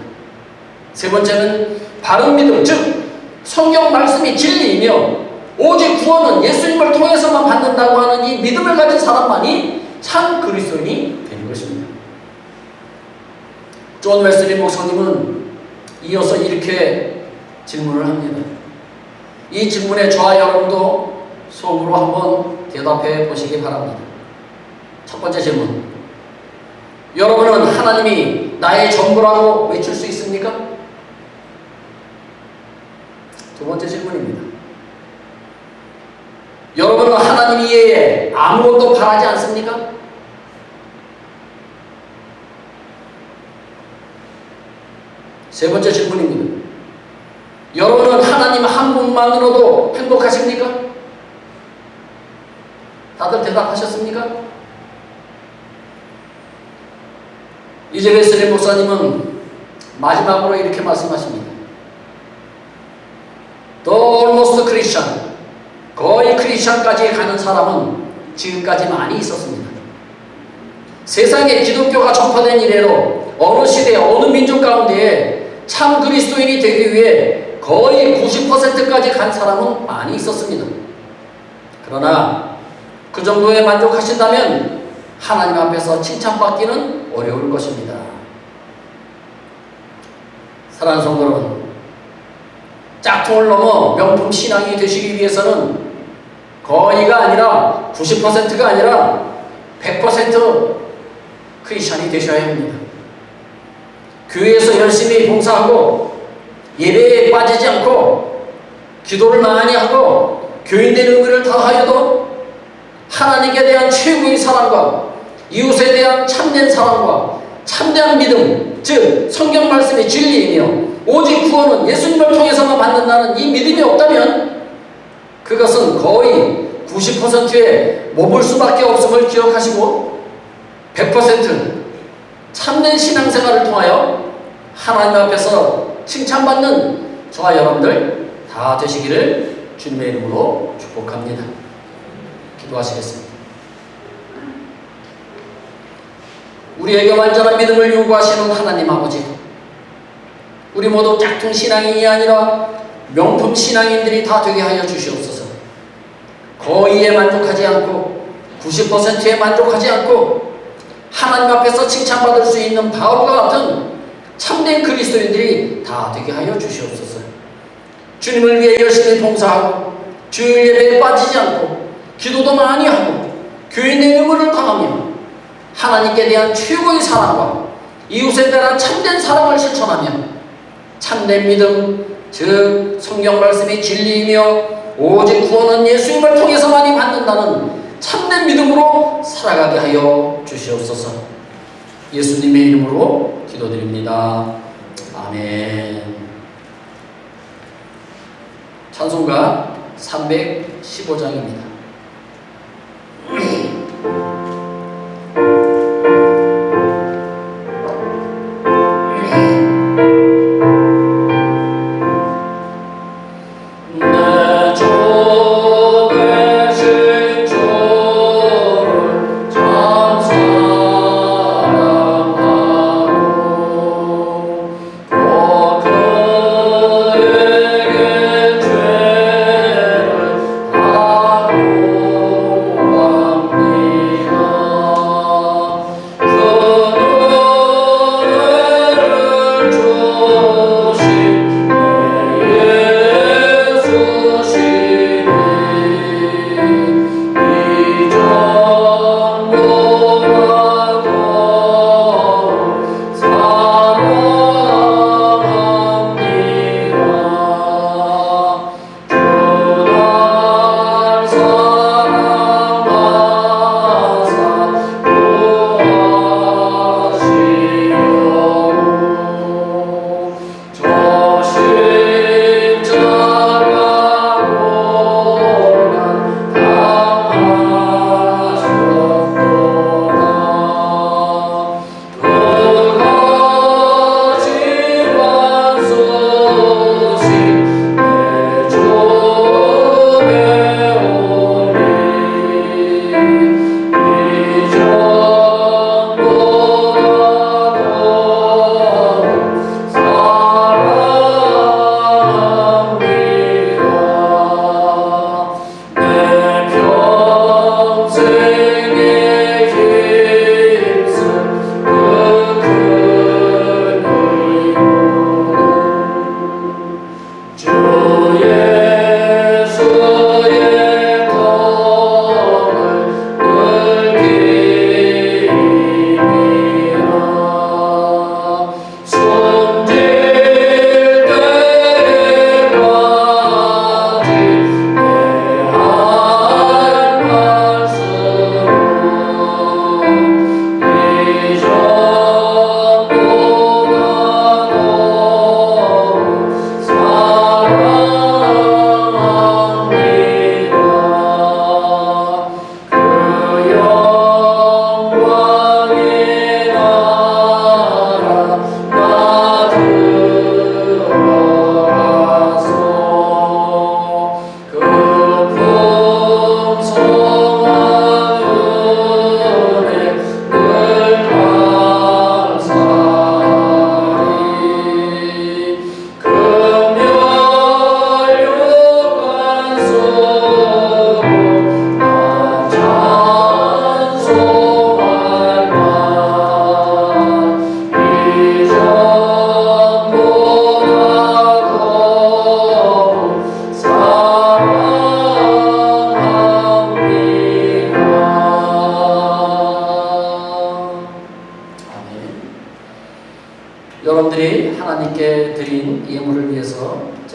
세 번째는 바른 믿음, 즉 성경 말씀이 진리이며 오직 구원은 예수님을 통해서만 받는다고 하는 이 믿음을 가진 사람만이 참 그리스도인이 되는 것입니다. 존 웨슬리 목사님은 이어서 이렇게 질문을 합니다. 이 질문에 저와 여러분도 속으로 한번 대답해 보시기 바랍니다. 첫 번째 질문, 여러분은 하나님이 나의 전부라고 외칠 수 있습니까? 두 번째 질문입니다. 여러분은 하나님 이외에 아무것도 바라지 않습니까? 세 번째 질문입니다. 여러분은 하나님 한 분만으로도 행복하십니까? 다들 대답하셨습니까? 이제 웨슬리 목사님은 마지막으로 이렇게 말씀하십니다. The almost Christian, 거의 크리스천까지 가는 사람은 지금까지 많이 있었습니다. 세상에 기독교가 전파된 이래로 어느 시대 어느 민족 가운데에 참 그리스도인이 되기 위해 거의 90%까지 간 사람은 많이 있었습니다. 그러나 그 정도에 만족하신다면 하나님 앞에서 칭찬받기는 어려울 것입니다. 사랑하는 성도 여러분, 짝퉁을 넘어 명품 신앙이 되시기 위해서는 거의가 아니라 90%가 아니라 100% 크리스찬이 되셔야 합니다. 교회에서 열심히 봉사하고 예배에 빠지지 않고 기도를 많이 하고 교인된 의무를 다하여도 하나님께 대한 최고의 사랑과 이웃에 대한 참된 사랑과 참된 믿음, 즉 성경 말씀의 진리이며 오직 구원은 예수님을 통해서만 받는다는 이 믿음이 없다면 그것은 거의 90%에 머물 수밖에 없음을 기억하시고 100% 참된 신앙생활을 통하여 하나님 앞에서 칭찬받는 저와 여러분들 다 되시기를 주님의 이름으로 축복합니다. 기도하시겠습니다. 우리에게 완전한 믿음을 요구하시는 하나님 아버지, 우리 모두 짝퉁 신앙인이 아니라 명품 신앙인들이 다 되게 하여 주시옵소서. 거의에 만족하지 않고 90%에 만족하지 않고 하나님 앞에서 칭찬받을 수 있는 바울과 같은 참된 그리스도인들이 다 되게 하여 주시옵소서. 주님을 위해 열심히 봉사하고 주일 예배에 빠지지 않고 기도도 많이 하고 교인의 의무를 다하며 하나님께 대한 최고의 사랑과 이웃에 대한 참된 사랑을 실천하며 참된 믿음, 즉 성경 말씀이 진리이며 오직 구원은 예수님을 통해서만이 받는다는 참된 믿음으로 살아가게 하여 주시옵소서. 예수님의 이름으로 기도드립니다. 아멘. 찬송가 315장입니다. 그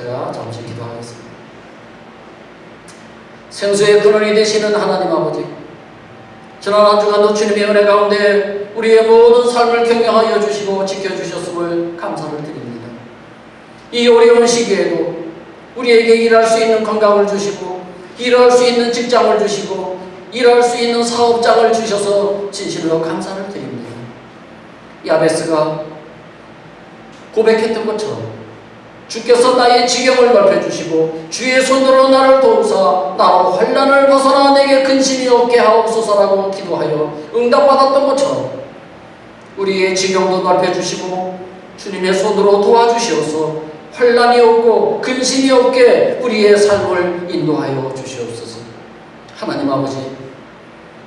제가 잠시 기도하겠습니다. 생수의 근원이 되시는 하나님 아버지, 지난 한 주간도 주님의 은혜 가운데 우리의 모든 삶을 경영하여 주시고 지켜주셨음을 감사를 드립니다. 이 어려운 시기에도 우리에게 일할 수 있는 건강을 주시고, 일할 수 있는 직장을 주시고, 일할 수 있는 사업장을 주셔서 진실로 감사를 드립니다. 야베스가 고백했던 것처럼 주께서 나의 지경을 넓혀주시고 주의 손으로 나를 도우사 나로 환난을 벗어나 내게 근심이 없게 하옵소서라고 기도하여 응답받았던 것처럼 우리의 지경도 넓혀주시고 주님의 손으로 도와주시어서 환난이 없고 근심이 없게 우리의 삶을 인도하여 주시옵소서. 하나님 아버지,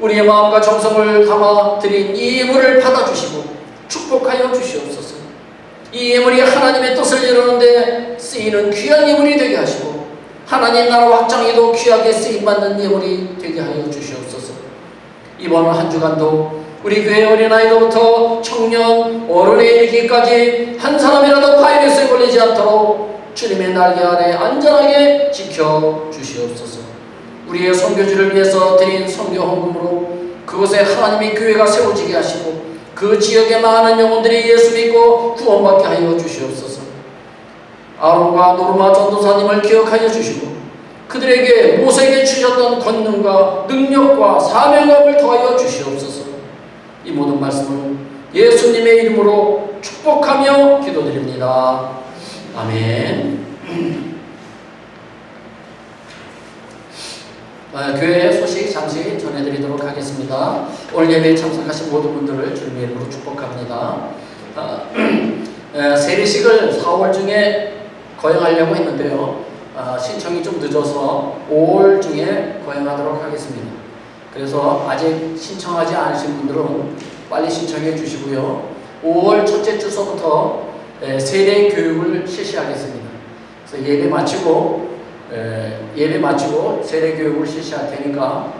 우리의 마음과 정성을 담아 드린 이 예물을 받아주시고 축복하여 주시옵소서. 이 예물이 하나님의 뜻을 이루는데 쓰이는 귀한 예물이 되게 하시고 하나님 나라 확장에도 귀하게 쓰임받는 예물이 되게 하여 주시옵소서. 이번 한 주간도 우리 교회 어린아이로부터 청년, 어른에 이르기까지 한 사람이라도 바이러스에 걸리지 않도록 주님의 날개 아래 안전하게 지켜주시옵소서. 우리의 선교지를 위해서 드린 선교 헌금으로 그곳에 하나님의 교회가 세워지게 하시고 그 지역에 많은 영혼들이 예수 믿고 구원받게 하여 주시옵소서. 아론과 노르마 전도사님을 기억하여 주시고 그들에게 모세에게 주셨던 권능과 능력과 사명감을 더하여 주시옵소서. 이 모든 말씀을 예수님의 이름으로 축복하며 기도드립니다. 아멘. 교회 소식 잠시 전해드리도록 하겠습니다. 오늘 예배에 참석하신 모든 분들을 주님의 이름으로 축복합니다. 세례식을 4월 중에 거행하려고 했는데요. 신청이 좀 늦어서 5월 중에 거행하도록 하겠습니다. 그래서 아직 신청하지 않으신 분들은 빨리 신청해 주시고요. 5월 첫째 주서부터 세례 교육을 실시하겠습니다. 그래서 예배 마치고 세례 교육을 실시할 테니까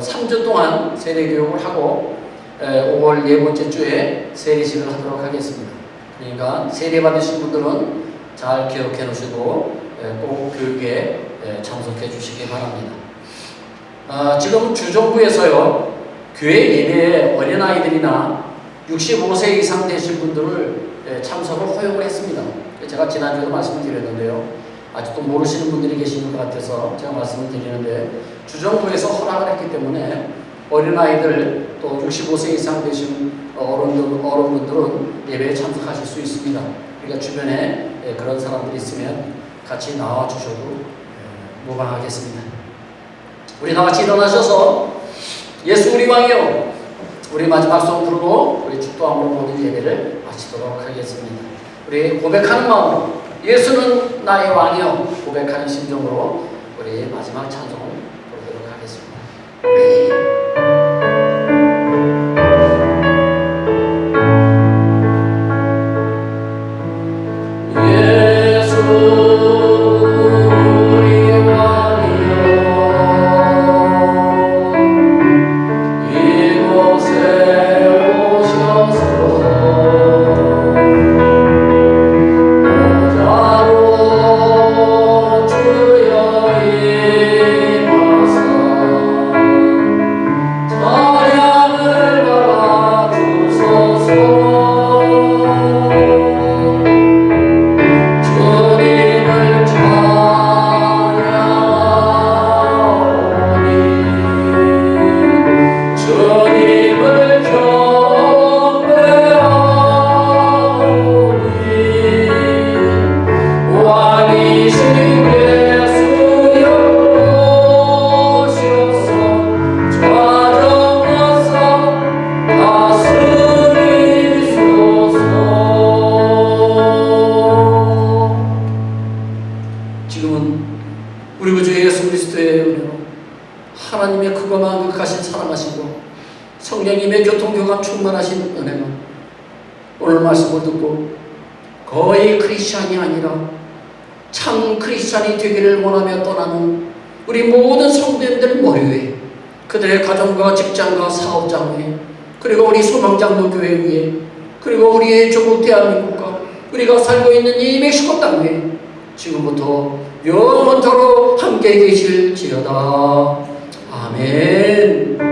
3주 동안 세례 교육을 하고 5월 네 번째 주에 세례식을 하도록 하겠습니다. 그러니까 세례 받으신 분들은 잘 기억해 놓으시고 꼭 교육에 참석해 주시기 바랍니다. 지금 주정부에서요, 교회 예배에 어린아이들이나 65세 이상 되신 분들을 참석을 허용을 했습니다. 제가 지난주에도 말씀을 드렸는데요. 아직도 모르시는 분들이 계시는 것 같아서 제가 말씀을 드리는데, 주정부에서 허락을 했기 때문에 어린아이들 또 65세 이상 되신 어른분들은 예배에 참석하실 수 있습니다. 그러니까 주변에 그런 사람들이 있으면 같이 나와 주셔도 무방하겠습니다. 우리 다 같이 일어나셔서 예수 우리 왕이요, 우리 마지막 송 부르고 우리 축도함으로 모든 예배를 마치도록 하겠습니다. 우리 고백하는 마음으로 예수는 나의 왕이요 고백하는 심정으로 우리 마지막 찬송을 부르도록 하겠습니다. 성령님의 교통교감 충만하신 은혜가 오늘 말씀을 듣고 거의 크리스찬이 아니라 참 크리스찬이 되기를 원하며 떠나는 우리 모든 성도님들 머리 위에, 그들의 가정과 직장과 사업장 위에, 그리고 우리 소망장로 교회 위에, 그리고 우리의 조국 대한민국과 우리가 살고 있는 이 멕시코 땅 위에 지금부터 영원토록 함께 계실지어다. 아멘.